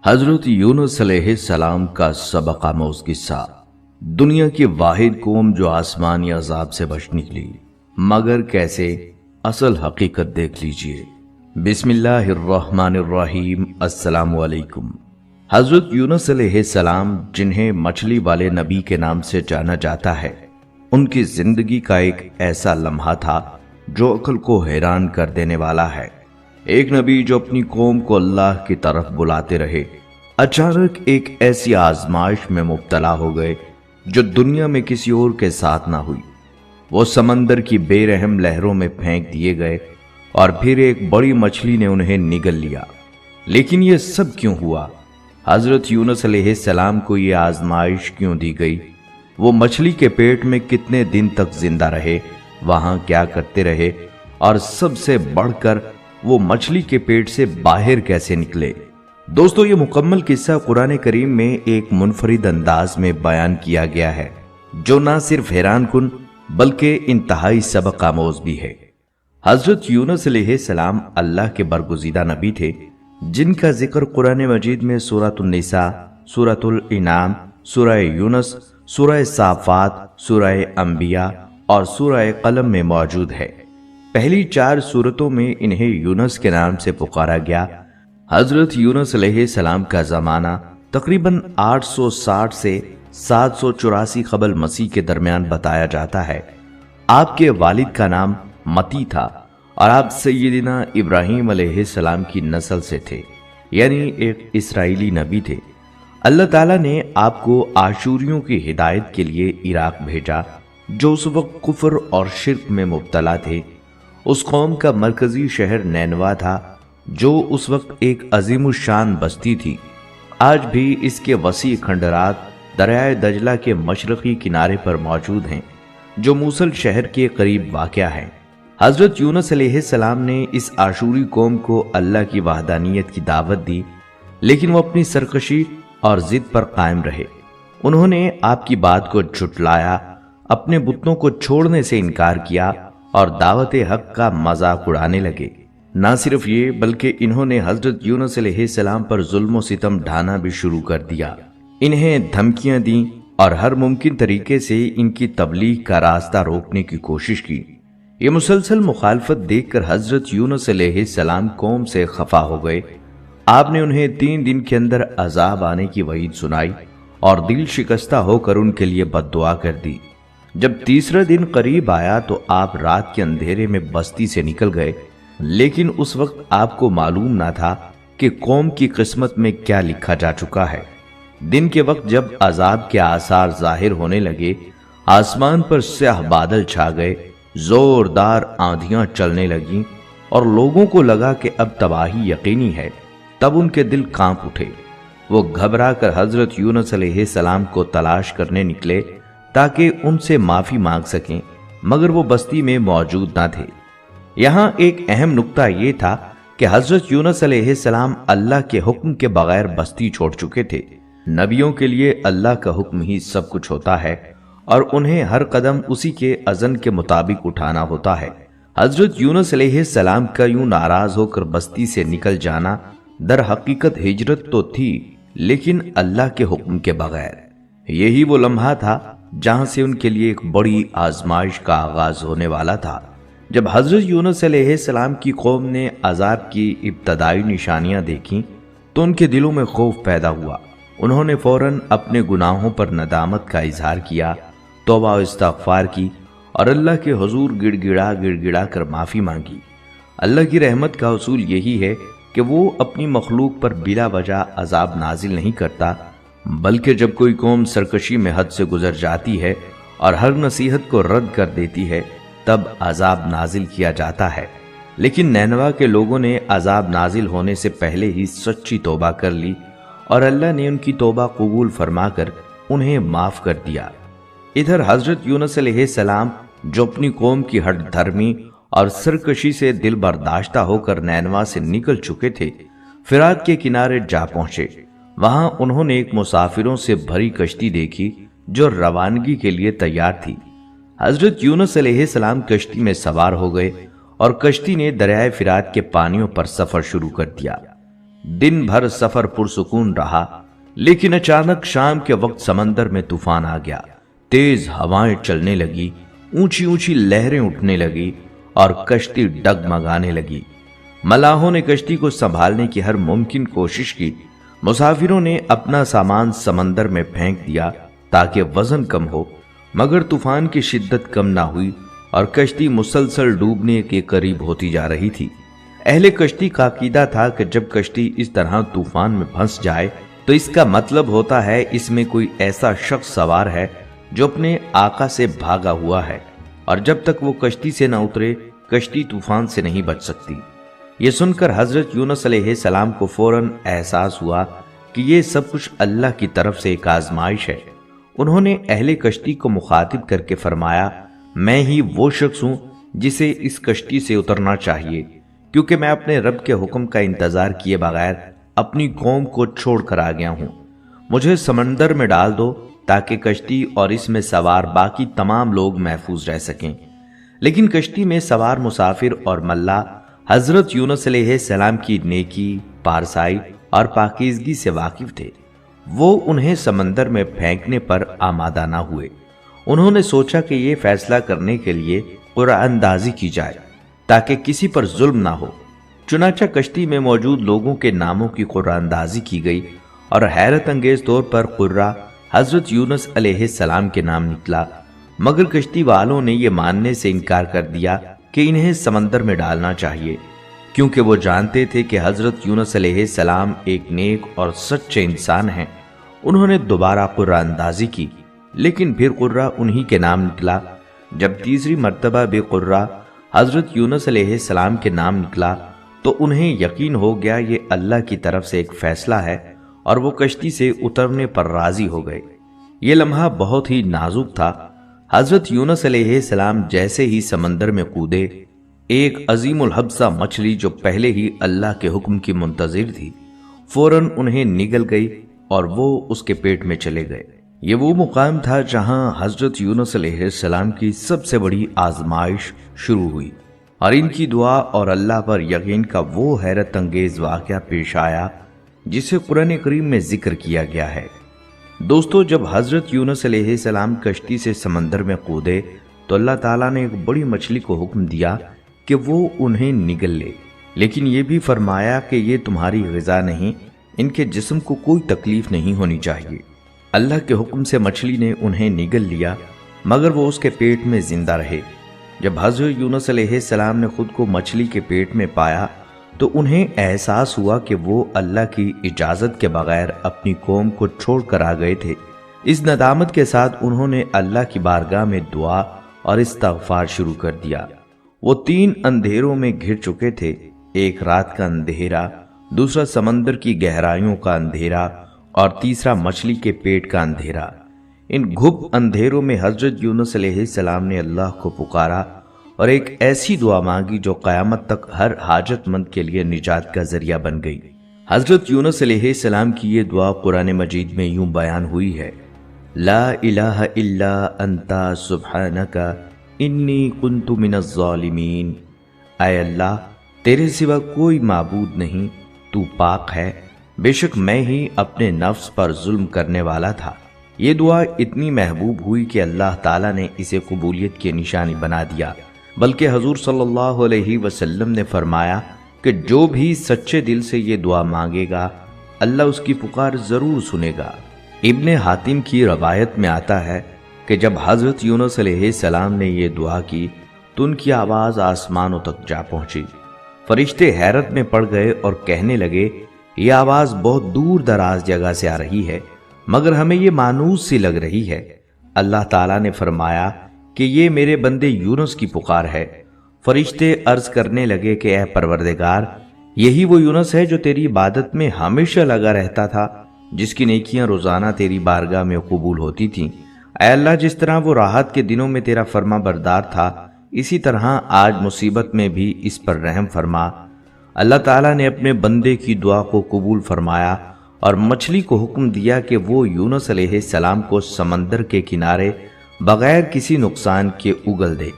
حضرت یونس علیہ السلام کا سبق آموز قصہ۔ دنیا کی واحد قوم جو آسمانی عذاب سے بچ نکلی، مگر کیسے؟ اصل حقیقت دیکھ لیجئے۔ بسم اللہ الرحمن الرحیم۔ السلام علیکم۔ حضرت یونس علیہ السلام، جنہیں مچھلی والے نبی کے نام سے جانا جاتا ہے، ان کی زندگی کا ایک ایسا لمحہ تھا جو عقل کو حیران کر دینے والا ہے۔ ایک نبی جو اپنی قوم کو اللہ کی طرف بلاتے رہے، اچانک ایک ایسی آزمائش میں مبتلا ہو گئے جو دنیا میں کسی اور کے ساتھ نہ ہوئی۔ وہ سمندر کی بے رحم لہروں میں پھینک دیے گئے اور پھر ایک بڑی مچھلی نے انہیں نگل لیا۔ لیکن یہ سب کیوں ہوا؟ حضرت یونس علیہ السلام کو یہ آزمائش کیوں دی گئی؟ وہ مچھلی کے پیٹ میں کتنے دن تک زندہ رہے، وہاں کیا کرتے رہے، اور سب سے بڑھ کر وہ مچھلی کے پیٹ سے باہر کیسے نکلے؟ دوستو، یہ مکمل قصہ قرآن کریم میں ایک منفرد انداز میں بیان کیا گیا ہے، جو نہ صرف حیران کن بلکہ انتہائی سبق آموز بھی ہے۔ حضرت یونس علیہ السلام اللہ کے برگزیدہ نبی تھے، جن کا ذکر قرآن مجید میں سورۃ النساء، سورۃ الانعام، سورہ یونس، سورہ صافات، سورہ انبیاء اور سورہ قلم میں موجود ہے۔ پہلی 4 سورتوں میں انہیں یونس کے نام سے پکارا گیا۔ حضرت یونس علیہ السلام کا زمانہ تقریباً 860 سے 784 قبل مسیح کے درمیان بتایا جاتا ہے۔ آپ کے والد کا نام متی تھا اور آپ سیدنا ابراہیم علیہ السلام کی نسل سے تھے، یعنی ایک اسرائیلی نبی تھے۔ اللہ تعالیٰ نے آپ کو آشوریوں کی ہدایت کے لیے عراق بھیجا، جو اس وقت کفر اور شرک میں مبتلا تھے۔ اس قوم کا مرکزی شہر نینوا تھا، جو اس وقت ایک عظیم الشان بستی تھی۔ آج بھی اس کے وسیع کھنڈرات دریائے دجلہ کے مشرقی کنارے پر موجود ہیں، جو موصل شہر کے قریب واقع ہے۔ حضرت یونس علیہ السلام نے اس آشوری قوم کو اللہ کی وحدانیت کی دعوت دی، لیکن وہ اپنی سرکشی اور ضد پر قائم رہے۔ انہوں نے آپ کی بات کو جھٹلایا، اپنے بتوں کو چھوڑنے سے انکار کیا اور دعوت حق کا مذاق اڑانے لگے۔ نہ صرف یہ بلکہ انہوں نے حضرت یونس علیہ السلام پر ظلم و ستم ڈھانا بھی شروع کر دیا۔ انہیں دھمکیاں دیں اور ہر ممکن طریقے سے ان کی تبلیغ کا راستہ روکنے کی کوشش کی۔ یہ مسلسل مخالفت دیکھ کر حضرت یونس علیہ السلام قوم سے خفا ہو گئے۔ آپ نے انہیں 3 دن کے اندر عذاب آنے کی وعید سنائی اور دل شکستہ ہو کر ان کے لیے بد دعا کر دی۔ جب تیسرا دن قریب آیا تو آپ رات کے اندھیرے میں بستی سے نکل گئے، لیکن اس وقت آپ کو معلوم نہ تھا کہ قوم کی قسمت میں کیا لکھا جا چکا ہے۔ دن کے وقت جب عذاب کے آثار ظاہر ہونے لگے، آسمان پر سیاہ بادل چھا گئے، زوردار آندھیاں چلنے لگیں اور لوگوں کو لگا کہ اب تباہی یقینی ہے، تب ان کے دل کانپ اٹھے۔ وہ گھبرا کر حضرت یونس علیہ السلام کو تلاش کرنے نکلے تاکہ ان سے معافی مانگ سکیں، مگر وہ بستی میں موجود نہ تھے۔ یہاں ایک اہم نقطہ یہ تھا کہ حضرت یونس علیہ السلام اللہ کے حکم کے بغیر بستی چھوڑ چکے تھے۔ نبیوں کے لیے اللہ کا حکم ہی سب کچھ ہوتا ہے اور انہیں ہر قدم اسی کے اذن کے مطابق اٹھانا ہوتا ہے۔ حضرت یونس علیہ السلام کا یوں ناراض ہو کر بستی سے نکل جانا در حقیقت ہجرت تو تھی، لیکن اللہ کے حکم کے بغیر۔ یہی وہ لمحہ تھا جہاں سے ان کے لیے ایک بڑی آزمائش کا آغاز ہونے والا تھا۔ جب حضرت یونس علیہ السلام کی قوم نے عذاب کی ابتدائی نشانیاں دیکھیں تو ان کے دلوں میں خوف پیدا ہوا۔ انہوں نے فوراً اپنے گناہوں پر ندامت کا اظہار کیا، توبہ و استغفار کی اور اللہ کے حضور گڑ گڑا کر معافی مانگی۔ اللہ کی رحمت کا اصول یہی ہے کہ وہ اپنی مخلوق پر بلا وجہ عذاب نازل نہیں کرتا، بلکہ جب کوئی قوم سرکشی میں حد سے گزر جاتی ہے اور ہر نصیحت کو رد کر دیتی ہے تب عذاب نازل کیا جاتا ہے۔ لیکن نینوا کے لوگوں نے عذاب نازل ہونے سے پہلے ہی سچی توبہ کر لی اور اللہ نے ان کی توبہ قبول فرما کر انہیں معاف کر دیا۔ ادھر حضرت یونس علیہ السلام، جو اپنی قوم کی ہٹ دھرمی اور سرکشی سے دل برداشتہ ہو کر نینوا سے نکل چکے تھے، فرات کے کنارے جا پہنچے۔ وہاں انہوں نے ایک مسافروں سے بھری کشتی دیکھی جو روانگی کے لیے تیار تھی۔ حضرت یونس علیہ السلام کشتی میں سوار ہو گئے اور کشتی نے دریائے فرات کے پانیوں پر سفر شروع کر دیا۔ दिन भर सफर पुरसुकून रहा, लेकिन अचानक शाम के वक्त समंदर में तूफान आ गया। तेज हवाएं चलने लगी, ऊंची ऊंची लहरें उठने लगी और कश्ती डगमगाने लगी। मलाहों ने कश्ती को संभालने की हर मुमकिन कोशिश की। मुसाफिरों ने अपना सामान समंदर में फेंक दिया ताकि वजन कम हो, मगर तूफान की शिद्दत कम ना हुई और कश्ती मुसलसल डूबने के करीब होती जा रही थी। अहले कश्ती का अकीदा था कि जब कश्ती इस तरह तूफान में फंस जाए तो इसका मतलब होता है इसमें कोई ऐसा शख्स सवार है जो अपने आका से भागा हुआ है, और जब तक वो कश्ती से न उतरे कश्ती तूफान से नहीं बच सकती। ये सुनकर हजरत यूनुस अलैहिस्सलाम को फौरन एहसास हुआ कि ये सब कुछ अल्लाह की तरफ से एक आजमाइश है। उन्होंने अहले कश्ती को मुखातिब करके फरमाया, मैं ही वो शख्स हूं जिसे इस कश्ती से उतरना चाहिए, क्योंकि मैं अपने रब के हुक्म का इंतजार किए बगैर अपनी कौम को छोड़कर आ गया हूं। मुझे समंदर में डाल दो ताकि कश्ती और इसमें सवार बाकी तमाम लोग महफूज रह सकें। लेकिन कश्ती में सवार मुसाफिर और मल्ला हजरत यूनुस अलैहिस्सलाम की नेकी, पारसाई और पाकीज़गी से वाकिफ थे। वो उन्हें समंदर में फेंकने पर आमादा ना हुए। उन्होंने सोचा कि ये फैसला करने के लिए कुरानंदाजी की जाए ताकि किसी पर जुल्म ना हो। चुनाचा कश्ती में मौजूद लोगों के नामों की कुरानंदाजी की गई और हैरत अंगेज तौर पर कुर्रा हजरत यूनुस अलैहिस्सलाम के नाम निकला, मगर कश्ती वालों ने यह मानने से इनकार कर दिया कि इन्हें समंदर में डालना चाहिए, क्योंकि वो जानते थे कि हजरत यूनुस अलैहिस्सलाम एक नेक और सच्चे इंसान हैं। उन्होंने दोबारा कुरानंदाजी की, लेकिन फिर कुर्रा उन्हीं के नाम निकला। जब तीसरी मर्तबा भी कुर्रा हजरत यूनुस अलैहिस्सलाम के नाम निकला तो उन्हें यकीन हो गया ये अल्लाह की तरफ से एक फैसला है, और वो कश्ती से उतरने पर राजी हो गए। ये लम्हा बहुत ही नाजुक था। हजरत यूनुस अलैहिस्सलाम जैसे ही समंदर में कूदे, एक अजीमुल हब्सा मछली जो पहले ही अल्लाह के हुक्म की मुंतजिर थी, फौरन उन्हें निगल गई और वो उसके पेट में चले गए। ये वो मुकाम था जहां हजरत यूनुस अलैहिस्सलाम की सबसे बड़ी आजमाइश शुरू हुई, और इनकी दुआ और अल्लाह पर यकीन का वो हैरत अंगेज वाक़या पेश आया जिसे कुरान करीम में जिक्र किया गया है। दोस्तों, जब हजरत यूनुस अलैहिस्सलाम कश्ती से समंदर में कूदे तो अल्लाह ताला ने एक बड़ी मछली को हुक्म दिया कि वो उन्हें निगल ले, लेकिन ये भी फरमाया कि ये तुम्हारी ग़िज़ा नहीं, इनके जिस्म को कोई तकलीफ नहीं होनी चाहिए। अल्लाह के हुक्म से मछली ने उन्हें निगल लिया, मगर वो उसके पेट में जिंदा रहे। जब हजरत यूनुस अलैहिस्सलाम ने खुद को मछली के पेट में पाया तो उन्हें एहसास हुआ कि वो अल्लाह की इजाज़त के बगैर अपनी कौम को छोड़कर आ गए थे। इस नदामत के साथ उन्होंने अल्लाह की बारगाह में दुआ और इस्तग़फ़ार शुरू कर दिया। वो 3 अंधेरों में घिर चुके थे, एक रात का अंधेरा, दूसरा समंदर की गहराइयों का अंधेरा और तीसरा मछली के पेट का अंधेरा। इन घुप अंधेरों में हजरत यूनुस अलैहिस्सलाम ने अल्लाह को पुकारा और एक ऐसी दुआ मांगी जो क़यामत तक हर हाजतमंद के लिए निजात का जरिया बन गई। हजरत यूनुस अलैहिस्सलाम की ये दुआ कुरान मजीद में यूं बयान हुई है, ला इलाहा इल्ला अंता सुब्हानका इन्नी कुन्तु मिनज़ ज़ालिमीन। ऐ अल्लाह, तेरे सिवा कोई माबूद नहीं, तू पाक है, बेशक मैं ही अपने नफ्स पर जुल्म करने वाला था। ये दुआ इतनी महबूब हुई कि अल्लाह ताला ने इसे कबूलियत की निशानी बना दिया, बल्कि हजूर सल्लल्लाहु अलैहि वसल्लम ने फरमाया कि जो भी सच्चे दिल से ये दुआ मांगेगा अल्लाह उसकी पुकार जरूर सुनेगा। इब्ने हातिम की रवायत में आता है कि जब हजरत यूनुस अलैहिस्सलाम ने ये दुआ की तो उनकी आवाज़ आसमानों तक जा पहुंची। फरिश्ते हैरत में पड़ गए और कहने लगे, ये आवाज़ बहुत दूर दराज जगह से आ रही है, मगर हमें ये मानूस सी लग रही है। अल्लाह ताला ने फरमाया कि ये मेरे बंदे यूनुस की पुकार है। फरिश्ते अर्ज करने लगे कि ऐ परवरदिगार, यही वो यूनुस है जो तेरी इबादत में हमेशा लगा रहता था, जिसकी नेकियां रोजाना तेरी बारगाह में कबूल होती थीं। ऐ अल्लाह, जिस तरह वो राहत के दिनों में तेरा फर्मा बरदार था, इसी तरह आज मुसीबत में भी इस पर रहम फरमा। अल्लाह ताला ने अपने बंदे की दुआ को कबूल फरमाया और मछली को हुक्म दिया कि वो यूनुस अलैहिस्सलाम को समंदर के किनारे बगैर किसी नुकसान के उगल दे।